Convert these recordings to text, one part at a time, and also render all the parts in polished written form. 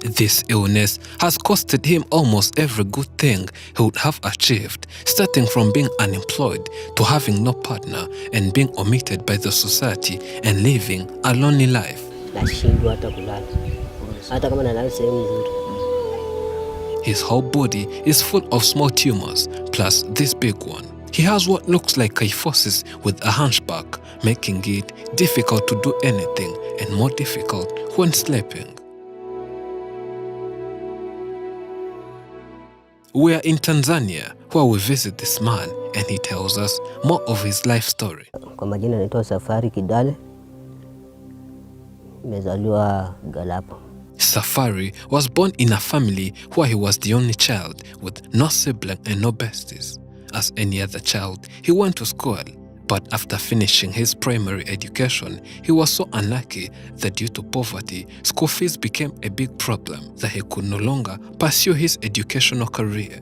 This illness has costed him almost every good thing he would have achieved, starting from being unemployed to having no partner and being omitted by the society and living a lonely life. His whole body is full of small tumors, plus this big one. He has what looks like kyphosis with a hunchback, making it difficult to do anything and more difficult when sleeping. We are in Tanzania, where we visit this man and he tells us more of his life story. Kwa majina naitwa Safari Kidale. Nimezaliwa Galapo. Safari was born in a family where he was the only child with no sibling and no besties. As any other child, he went to school, but after finishing his primary education, he was so unlucky that due to poverty, school fees became a big problem that he could no longer pursue his educational career.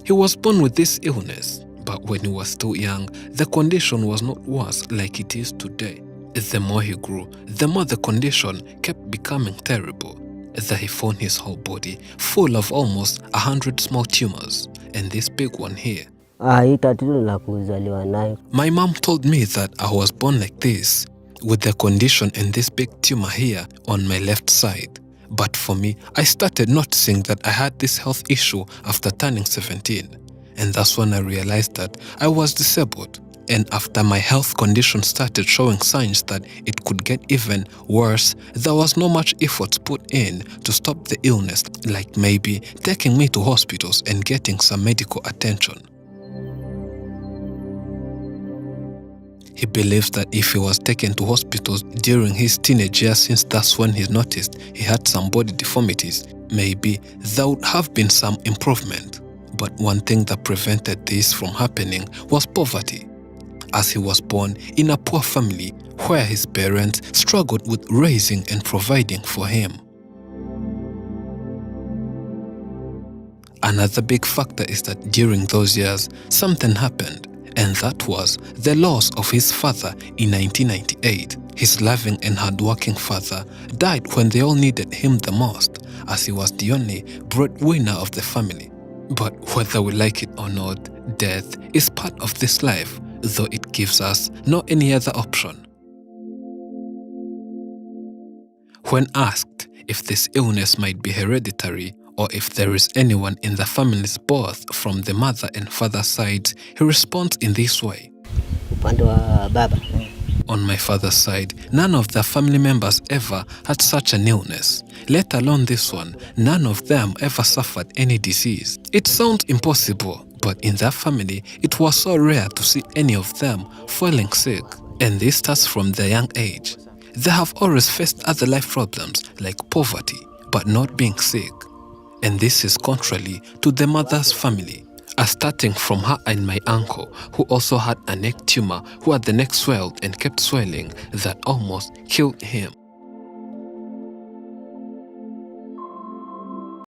He was born with this illness, but when he was still young, the condition was not worse like it is today. The more he grew, the more the condition kept becoming terrible, that he found his whole body full of almost 100 small tumors, and this big one here. My mom told me that I was born like this, with the condition and this big tumor here on my left side. But for me, I started noticing that I had this health issue after turning 17. And that's when I realized that I was disabled. And after my health condition started showing signs that it could get even worse, there was no much effort put in to stop the illness, like maybe taking me to hospitals and getting some medical attention. He believes that if he was taken to hospitals during his teenage years, since that's when he noticed he had some body deformities, maybe there would have been some improvement. But one thing that prevented this from happening was poverty, as he was born in a poor family where his parents struggled with raising and providing for him. Another big factor is that during those years, something happened, and that was the loss of his father in 1998. His loving and hardworking father died when they all needed him the most, as he was the only breadwinner of the family. But whether we like it or not, death is part of this life, though it gives us no any other option. When asked if this illness might be hereditary or if there is anyone in the families both from the mother and father sides, he responds in this way. On my father's side, none of the family members ever had such an illness. Let alone this one, none of them ever suffered any disease. It sounds impossible, but in their family, it was so rare to see any of them falling sick. And this starts from their young age. They have always faced other life problems like poverty, but not being sick. And this is contrary to the mother's family, starting from her and my uncle, who also had a neck tumor, who had the neck swelled and kept swelling that almost killed him.